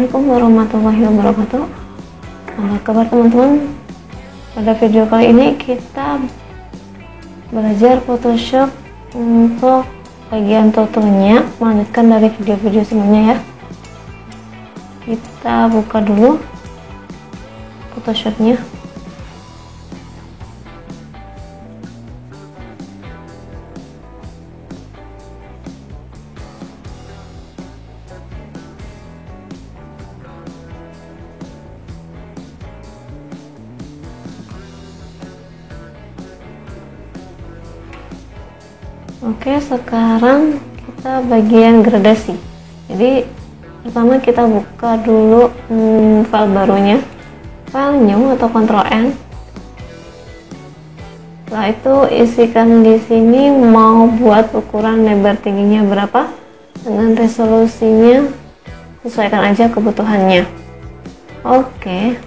Assalamualaikum warahmatullahi wabarakatuh. Apa kabar teman-teman? Pada video kali ini kita belajar Photoshop untuk bagian tutorialnya, melanjutkan dari video-video sebelumnya ya. Kita buka dulu Photoshopnya. Oke, sekarang kita bagian gradasi. Jadi pertama kita buka dulu file barunya, file new atau Ctrl N. Setelah itu isikan di sini mau buat ukuran lebar tingginya berapa, dengan resolusinya sesuaikan aja kebutuhannya. Oke.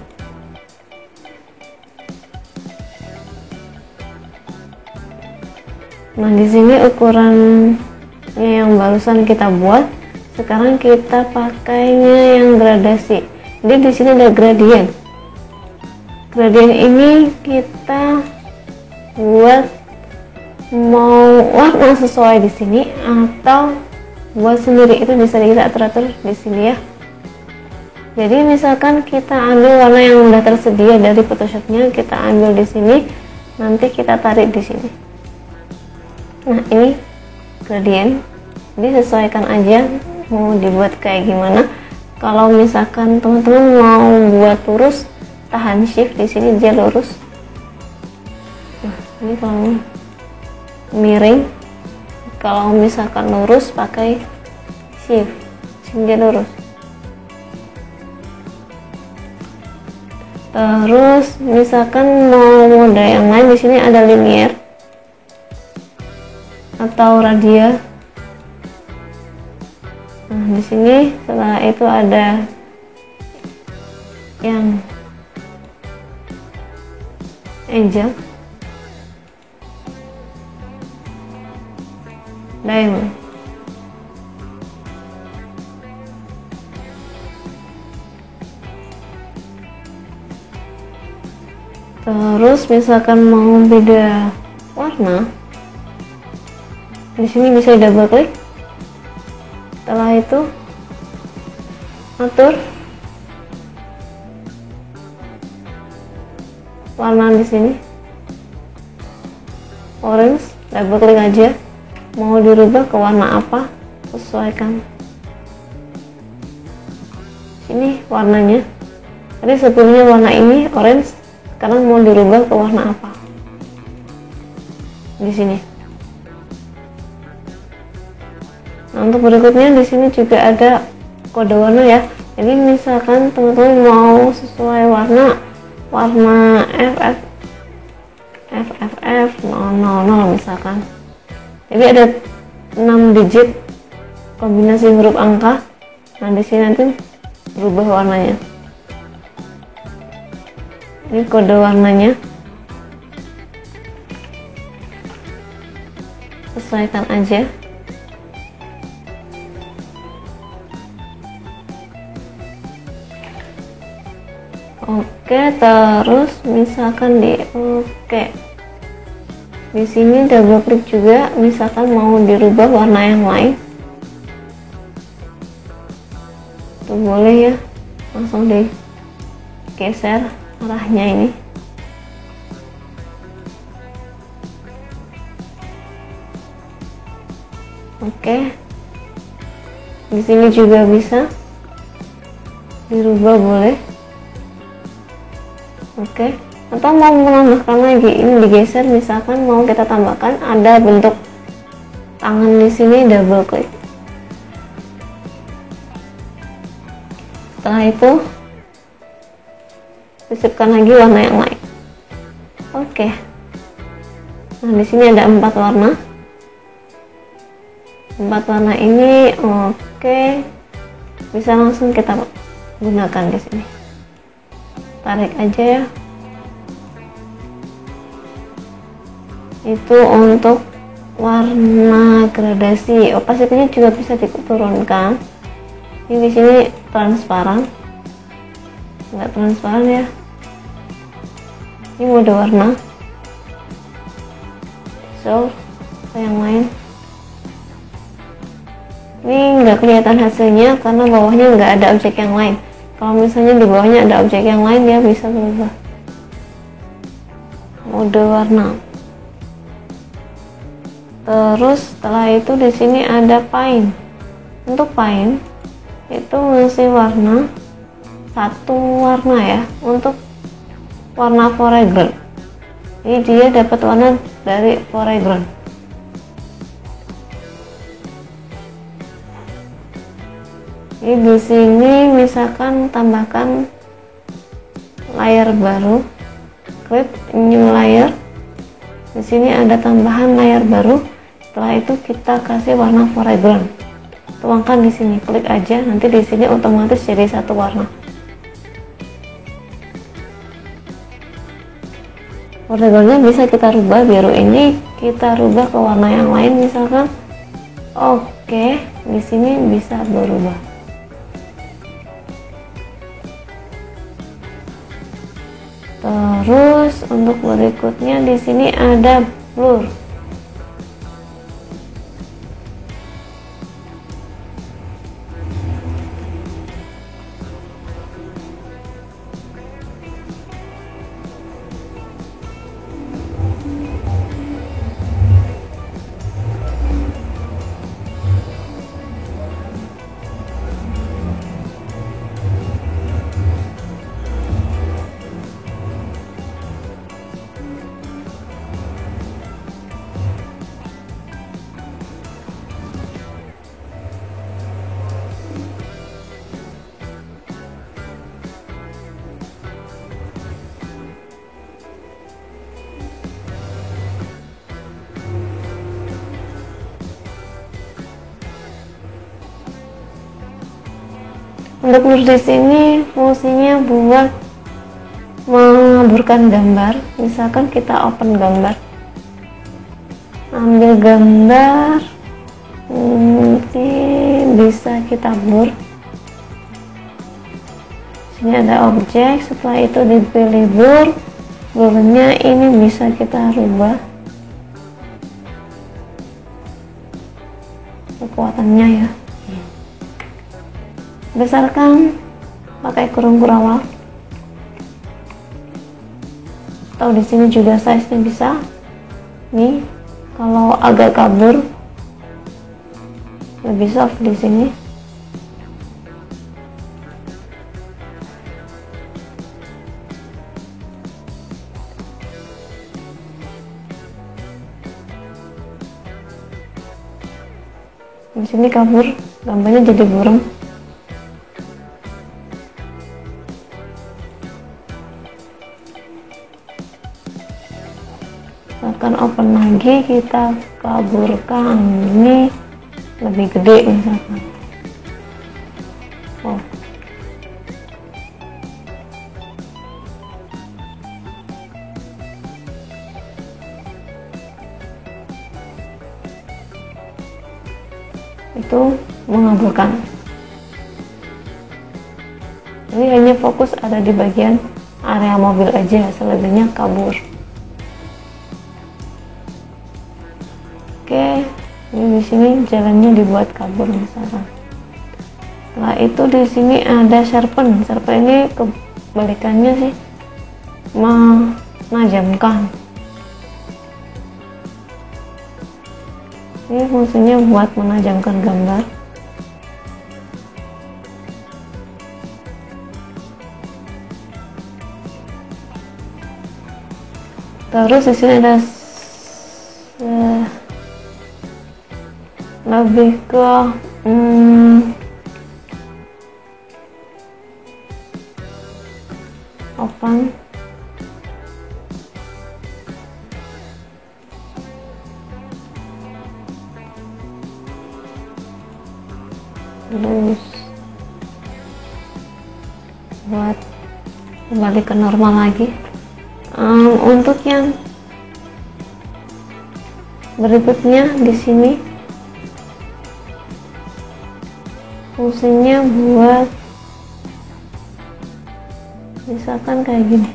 Nah, di sini ukurannya yang barusan kita buat, sekarang kita pakainya yang gradasi. Jadi di sini ada gradient. Gradient ini kita buat mau warna sesuai di sini atau buat sendiri, itu bisa kita atur di sini ya. Jadi misalkan kita ambil warna yang sudah tersedia dari Photoshopnya, kita ambil di sini, nanti kita tarik di sini. Nah, ini gradient, jadi sesuaikan aja mau dibuat kayak gimana. Kalau misalkan teman-teman mau buat lurus, tahan shift di sini dia lurus. Nah, ini kalau miring, kalau misalkan lurus pakai shift, sini dia lurus. Terus misalkan mau mode yang lain, di sini ada linear atau radial. Nah, di sini setelah itu ada yang angel, diamond. Terus misalkan mau beda warna, di sini bisa double klik. Setelah itu atur warna di sini orange, double klik aja, mau dirubah ke warna apa sesuaikan. Ini warnanya, tadi sebelumnya warna ini orange, sekarang mau dirubah ke warna apa di sini. Nah, untuk berikutnya di sini juga ada kode warna ya. Jadi misalkan teman-teman mau sesuai warna FFF000 misalkan. Jadi ada 6 digit kombinasi huruf angka. Nah, di sini nanti berubah warnanya. Ini kode warnanya. Sesuaikan aja. Oke, terus misalkan di di sini double klik juga, misalkan mau dirubah warna yang lain, itu boleh ya, langsung digeser arahnya ini. Oke, di sini juga bisa dirubah, boleh. Oke, atau mau menambahkan lagi, ini digeser, misalkan mau kita tambahkan ada bentuk tangan di sini, double klik. Setelah itu sisipkan lagi warna yang lain. Oke. Nah, di sini ada 4 warna. 4 warna ini oke. Bisa langsung kita gunakan di sini. Tarik aja ya. Itu untuk warna gradasi. Opacity-nya juga bisa diturunkan. Ini di sini transparan, nggak transparan ya. Ini mode warna, so yang lain. Ini nggak kelihatan hasilnya karena bawahnya nggak ada objek yang lain. Kalau misalnya di bawahnya ada objek yang lain, dia bisa berubah. Mode warna. Terus setelah itu di sini ada paint. Untuk paint itu ngasih warna satu warna ya, untuk warna foreground. Ini dia dapat warna dari foreground. Ini di sini misalkan tambahkan layer baru, create new layer. Di sini ada tambahan layer baru. Setelah itu kita kasih warna foreground. Tuangkan di sini, klik aja, nanti di sini otomatis jadi satu warna. Foregroundnya bisa kita rubah, biru ini kita rubah ke warna yang lain misalkan. Oke, di sini bisa berubah. Terus untuk berikutnya di sini ada blur. Untuk blur di sini fungsinya buat mengaburkan gambar. Misalkan kita open gambar, ambil gambar, nanti bisa kita blur. Sini ada objek, setelah itu dipilih blur. Blurnya ini bisa kita rubah kekuatannya ya. Besarkan pakai kurung kurawal, atau di sini juga size-nya bisa. Nih, kalau agak kabur lebih soft di sini. Di sini kabur, gambarnya jadi buram. Akan open lagi, kita kaburkan, ini lebih gede misalkan. Oh. Itu mengaburkan. Ini hanya fokus ada di bagian area mobil aja, selebihnya kabur. Oke, ini di sini jalannya dibuat kabur misalkan. Setelah itu di sini ada sharpen. Sharpen ini kebalikannya sih, menajamkan. Ini fungsinya buat menajamkan gambar. Terus di sini ada lebih ke open. Terus buat kembali ke normal lagi. Untuk yang berikutnya di sini fungsinya buat misalkan kayak gini.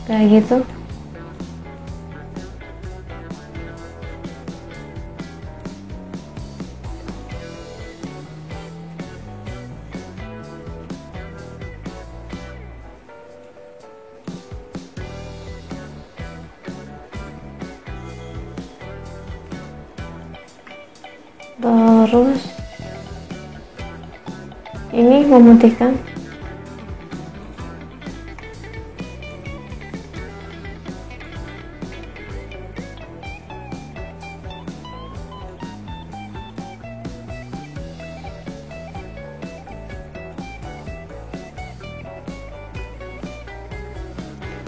Kayak gitu. Terus ini memutihkan.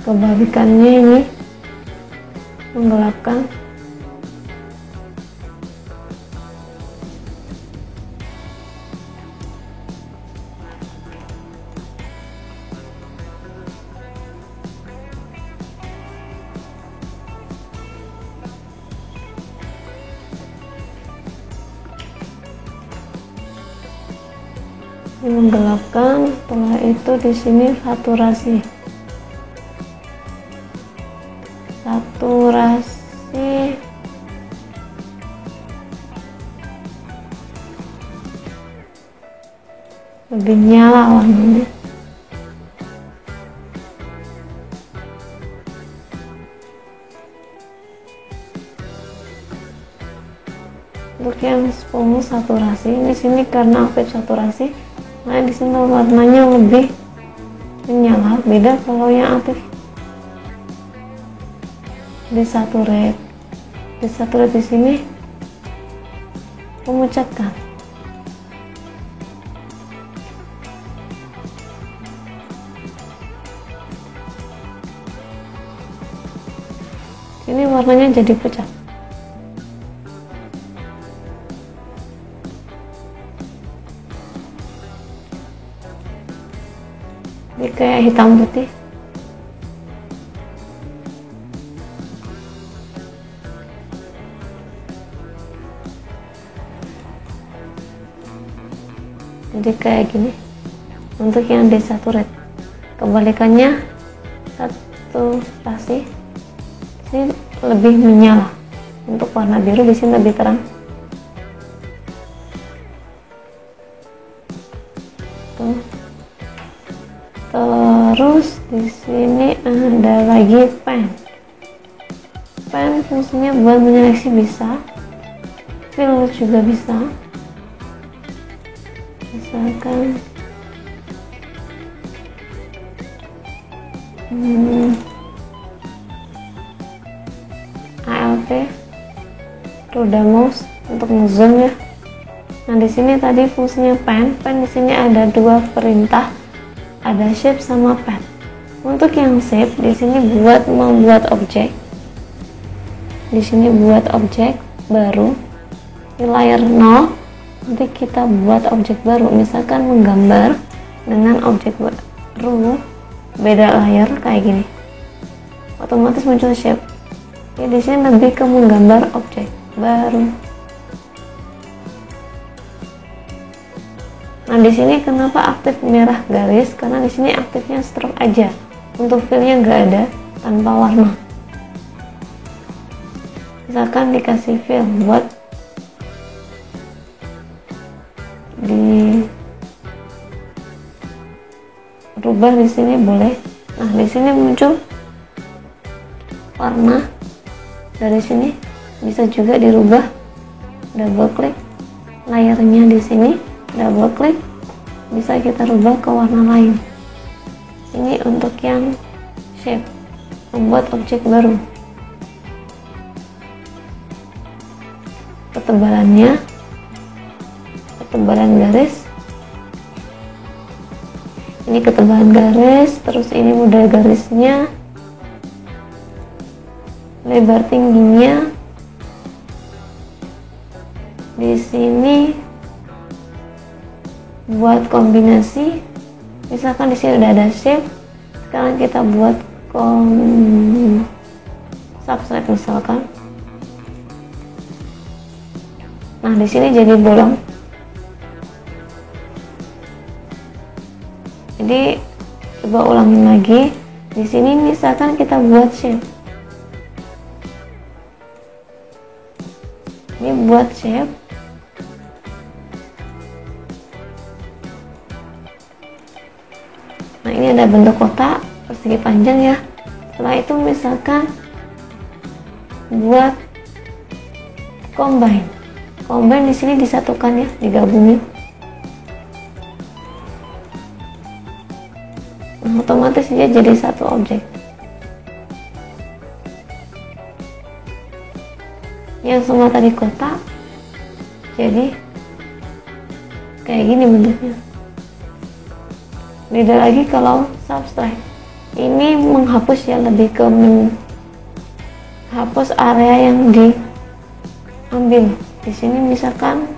Kebalikannya ini menggelapkan. Ini menggelapkan. Setelah itu di sini saturasi. Lebih nyala warnanya. Untuk yang spons saturasi di sini karena aktif saturasi, nah di sini warnanya lebih menyala. Beda kalau yang aktif desaturate. Desaturate di sini memecatkan. Ini warnanya jadi pucat. Jadi kayak hitam putih. Jadi kayak gini untuk yang desaturate. Kebalikannya saturasi ini lebih menyala. Untuk warna biru di sini lebih terang. Tuh. Terus di sini ada lagi pen. Pen fungsinya buat menyeleksi bisa, fill juga bisa. Misalkan ALT, roda mouse untuk ngezoom ya. Nah di sini tadi fungsinya pen. Pen di sini ada dua perintah, ada shape sama pad. Untuk yang shape di sini buat membuat objek. Di sini buat objek baru. Di layar 0 nanti kita buat objek baru, misalkan menggambar dengan objek baru beda layar kayak gini, otomatis muncul shape. Ya, di sini lebih ke menggambar objek baru. Nah di sini kenapa aktif merah garis? Karena di sini aktifnya stroke aja, untuk fillnya nggak ada tanpa warna. Misalkan dikasih fill buat dirubah di sini boleh. Nah di sini muncul warna. Dari sini bisa juga dirubah, double klik layarnya di sini, double klik bisa kita rubah ke warna lain. Ini untuk yang shape, membuat objek baru. Ketebalannya, ketebalan garis, ini ketebalan garis, terus ini model garisnya, lebar tingginya, Di sini buat kombinasi, misalkan di sini udah ada shape, sekarang kita buat subtract misalkan. Nah, di sini jadi bolong. Jadi coba ulangin lagi. Di sini misalkan kita buat shape. Ini buat shape. Nah, ini ada bentuk kotak persegi panjang ya. Setelah itu misalkan buat combine. Combine di sini disatukan ya, digabungin. Nah, otomatis dia jadi satu objek. Yang semua tadi kotak jadi kayak gini bentuknya. Beda lagi kalau subtract. Ini menghapus ya, lebih ke menghapus area yang diambil. Di sini misalkan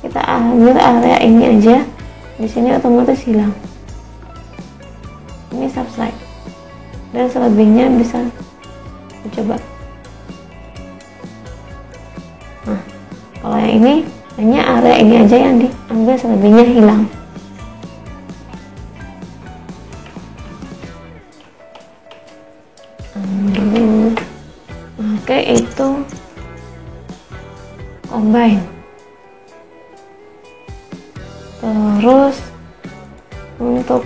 kita ambil area ini aja, di sini otomatis hilang. Ini subtract. Dan selebihnya bisa dicoba. Nah, kalau yang ini hanya area ini aja yang diambil, selebihnya hilang. Oke, itu combine. Terus untuk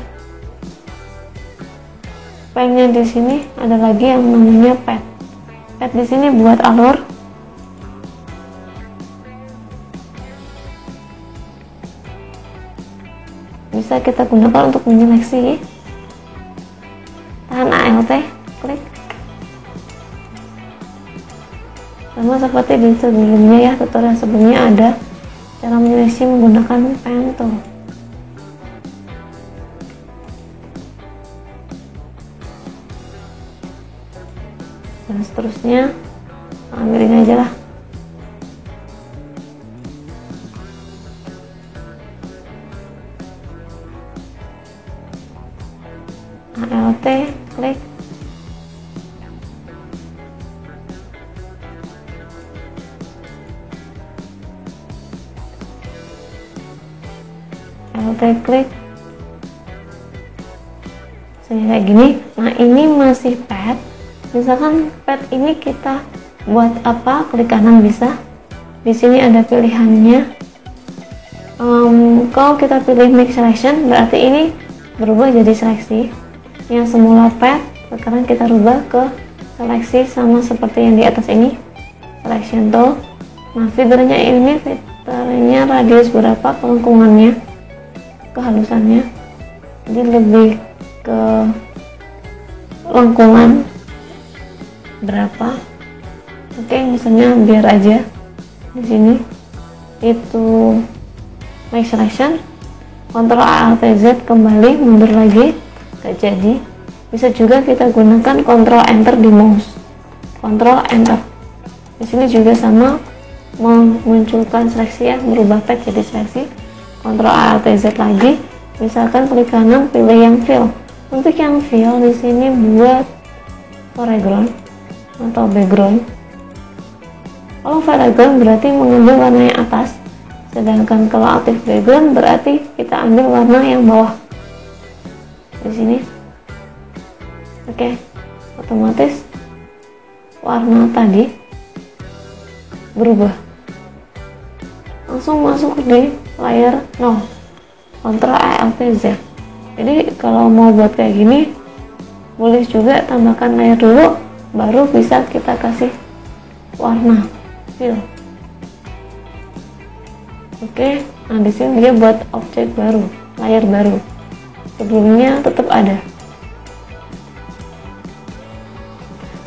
pennya di sini ada lagi yang namanya pad. Pad di sini buat alur. Bisa kita gunakan untuk menyeleksi. Tahan ALT, klik. Sama seperti di sebelumnya ya, tutorial sebelumnya ada cara menyeleksi menggunakan pen tool. Dan seterusnya ambilin aja lah. ALT, klik. ALT, klik. Kayak gini. Nah, ini masih pad. Misalkan pad ini kita buat apa? Klik kanan bisa. Di sini ada pilihannya. Kalau kita pilih make selection, berarti ini berubah jadi seleksi. Yang semula pad, sekarang kita rubah ke seleksi, sama seperti yang di atas ini, selection tool. Nah, fiturnya ini fiturnya radius berapa, kelengkungannya, kehalusannya, jadi lebih ke lengkungan berapa. Oke, misalnya biar aja di sini itu make selection, Ctrl Alt Z kembali mundur lagi, gak jadi. Bisa juga kita gunakan Ctrl Enter di mouse, Ctrl Enter. Di sini juga sama, memunculkan seleksi ya, merubah pad jadi seleksi. Ctrl Alt Z lagi. Misalkan klik kanan, pilih yang fill. Untuk yang fill di sini buat foreground atau background. Kalau foreground berarti mengambil warna yang atas, sedangkan kalau aktif background berarti kita ambil warna yang bawah. Di sini. Oke, otomatis warna tadi berubah. Langsung masuk di layer 0. Ctrl Alt Z. Jadi kalau mau buat kayak gini, boleh juga tambahkan layer dulu, baru bisa kita kasih warna fill. Oke, nah di sini dia buat objek baru, layar baru. Sebelumnya tetap ada.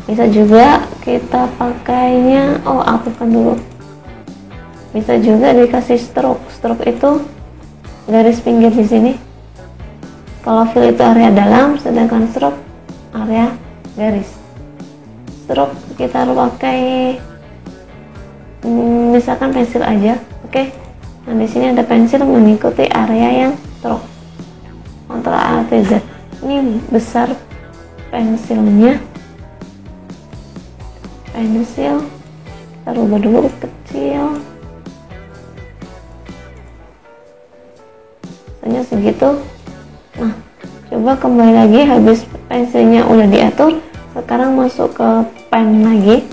Bisa juga kita pakainya, aktifkan dulu. Bisa juga dikasih stroke. Stroke itu garis pinggir di sini. Kalau fill itu area dalam, sedangkan stroke area garis. Stroke kita pakai misalkan pensil aja. Oke, nah di sini ada pensil mengikuti area yang stroke. Ctrl Alt Z. Ini besar pensilnya. Pensil kita rubah dulu kecil. Misalnya segitu. Nah, coba kembali lagi, habis pensilnya udah diatur, sekarang masuk ke pen lagi.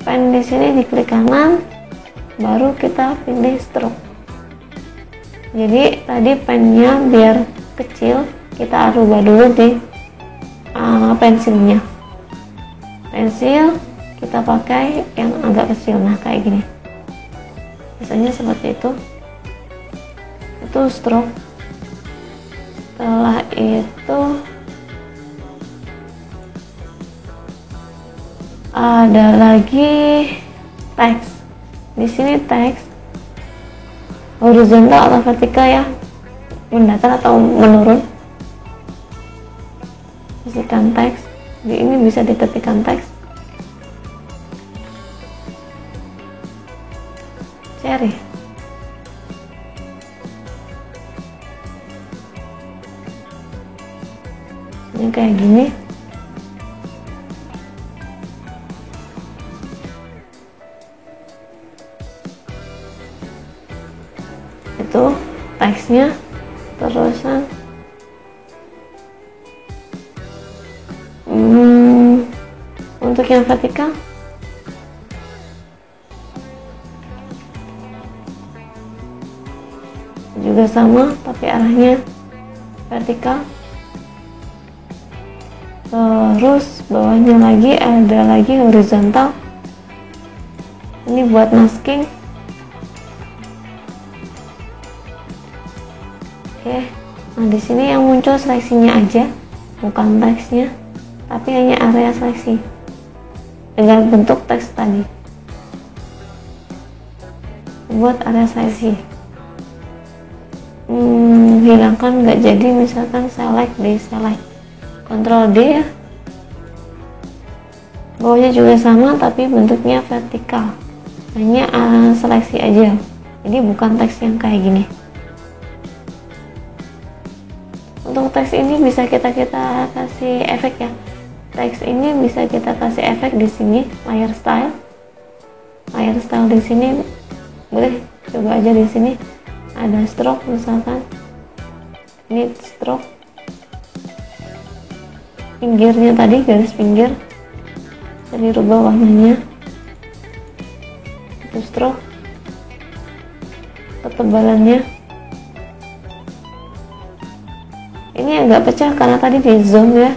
Pen di sini diklik kanan, baru kita pilih stroke. Jadi tadi pennya biar kecil, kita rubah dulu di pensilnya. Pensil kita pakai yang agak kecil, nah kayak gini. Misalnya seperti itu. Itu stroke. Setelah itu ada lagi teks. Di sini teks horizontal atau vertikal ya, mendatar atau menurun. Isikan teks. Di ini bisa diketikkan teks. Cherry. Ini kayak gini. Itu teksnya. Terusan untuk yang vertikal juga sama, tapi arahnya vertikal. Terus bawahnya lagi ada lagi horizontal. Ini buat masking. Oke, nah di sini yang muncul seleksinya aja, bukan teksnya, tapi hanya area seleksi dengan bentuk teks tadi. Buat area seleksi, hilangkan nggak jadi, misalkan select di select, Ctrl D ya. Bawahnya juga sama, tapi bentuknya vertikal, hanya seleksi aja, jadi bukan teks yang kayak gini. Untuk teks ini bisa kita kasih efek ya. Teks ini bisa kita kasih efek di sini, layer style. Layer style di sini boleh coba aja, di sini ada stroke misalkan. Ini stroke. Pinggirnya tadi garis pinggir. Jadi rubah warnanya. Itu stroke. Ketebalannya. Ini agak pecah karena tadi di zoom ya,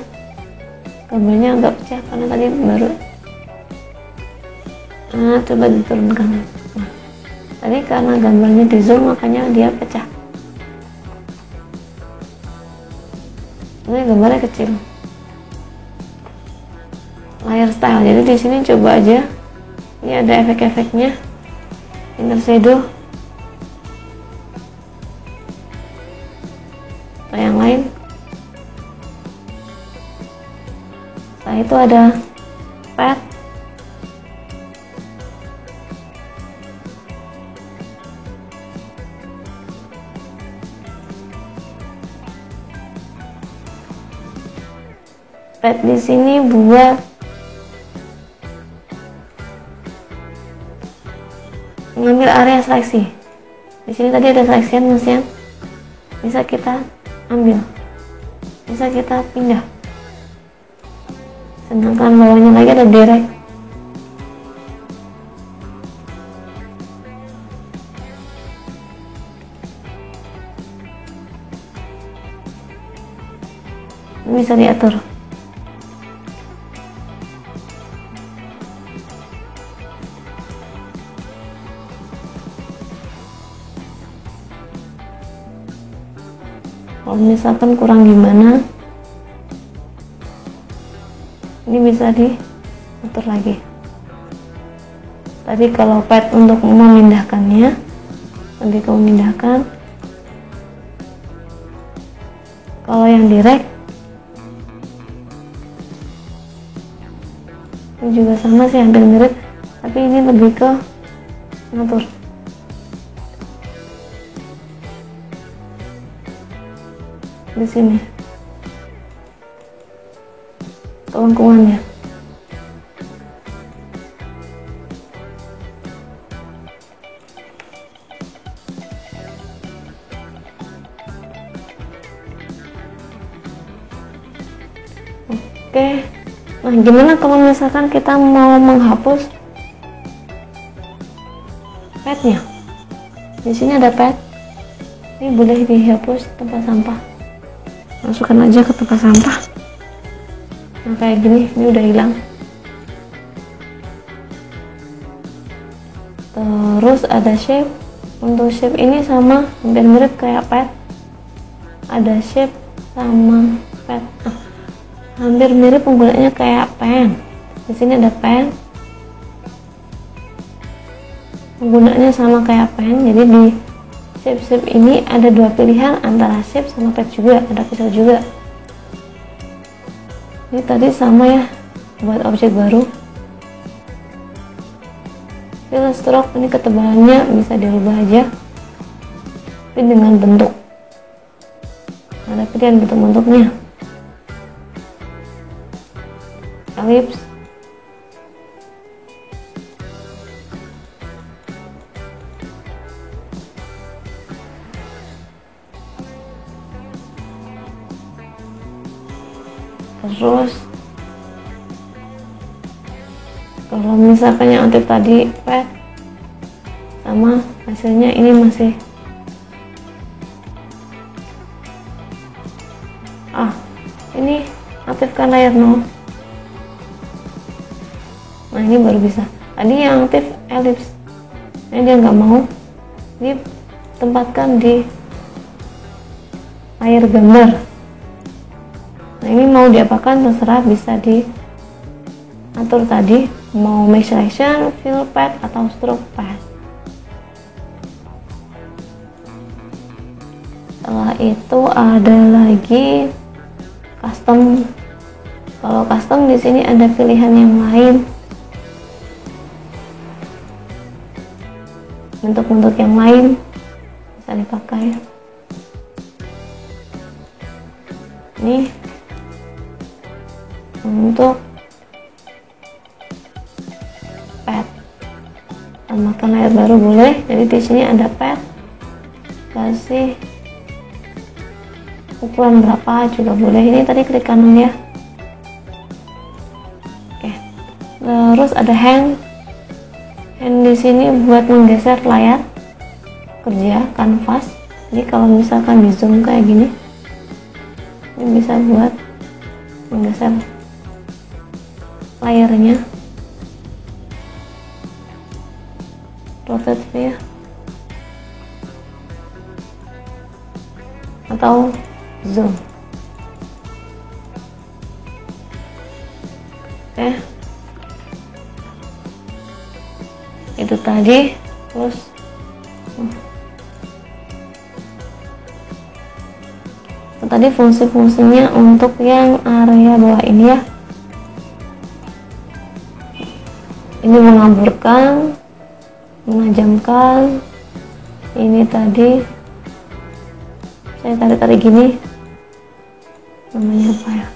gambarnya agak pecah karena tadi baru. Nah, coba diturunkan. Nah, tadi karena gambarnya di zoom makanya dia pecah. Ini gambarnya kecil. Layer style. Jadi di sini coba aja. Ini ada efek-efeknya. Inner shadow. Atau yang lain. Setelah itu ada pad. Pad di sini buat mengambil area seleksi. Di sini tadi ada seleksian mesin, bisa kita ambil, bisa kita pindah. Sedangkan bawahnya lagi ada direct. Ini bisa diatur. Kalau misalkan kurang gimana, ini bisa diatur lagi. Tadi kalau pad untuk memindahkannya, nanti kamu memindahkan. Kalau yang direct, ini juga sama sih, hampir mirip, tapi ini lebih ke ngatur. di sini kelengkungannya. Oke, nah gimana kalau misalkan kita mau menghapus padnya? Di sini ada pad, ini boleh dihapus tempat sampah, masukkan aja ke tempat sampah. Nah kayak gini, ini udah hilang. Terus ada shape, untuk shape ini sama, hampir mirip kayak pad, ada shape sama pad. Hampir mirip penggunaannya kayak pen. Di sini ada pen, penggunaannya sama kayak pen. Jadi di shape ini ada dua pilihan antara shape sama pad juga, ada pisau juga. Ini tadi sama ya, buat objek baru. Fill stroke ini ketebalannya bisa dirubah aja, tapi dengan bentuk. Ada pilihan bentuk-bentuknya. Ellipse, terus kalau misalkan yang aktif tadi pad, sama hasilnya ini masih ini aktifkan layar 0. Nah ini baru bisa. Tadi yang aktif ellipse, ini dia nggak mau, ditempatkan di layar gambar. Nah ini mau diapakan terserah, bisa diatur tadi, mau mesh selection, fill pad atau stroke pad. Setelah itu ada lagi custom. Kalau custom di sini ada pilihan yang lain, bentuk-bentuk yang lain bisa dipakai. Ini untuk pad, tambahkan layar baru boleh. Jadi di sini ada pad, kasih ukuran berapa juga boleh. Ini tadi klik kanan ya. Oke, terus ada hand di sini buat menggeser layar kerja kanvas. Jadi kalau misalkan di zoom kayak gini, ini bisa buat menggeser layarnya. Rotate view atau zoom. Oke, itu tadi. Terus tadi fungsi-fungsinya untuk yang area bawah ini ya. Ini mengaburkan, menajamkan. Ini tadi saya tarik-tarik gini, namanya apa ya,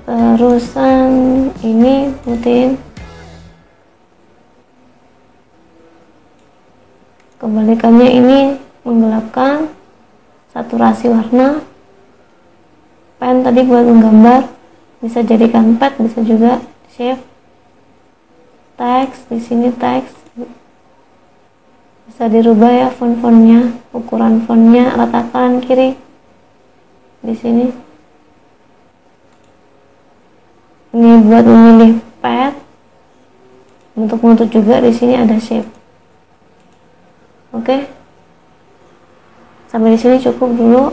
terusan ini putihin, kebalikannya ini menggelapkan, saturasi warna. Pen tadi buat menggambar, bisa jadikan pad, bisa juga shape. Teks, di sini teks bisa dirubah ya, font-fontnya, ukuran fontnya, letak kanan kiri di sini. Ini buat memilih pad, bentuk-bentuk juga. Di sini ada shape. Oke, sampai di sini cukup dulu.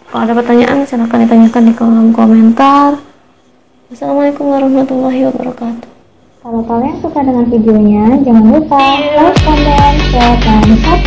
Kalau ada pertanyaan silahkan ditanyakan di kolom komentar. Assalamualaikum warahmatullahi wabarakatuh. Kalau kalian suka dengan videonya, jangan lupa like, comment, share, dan subscribe.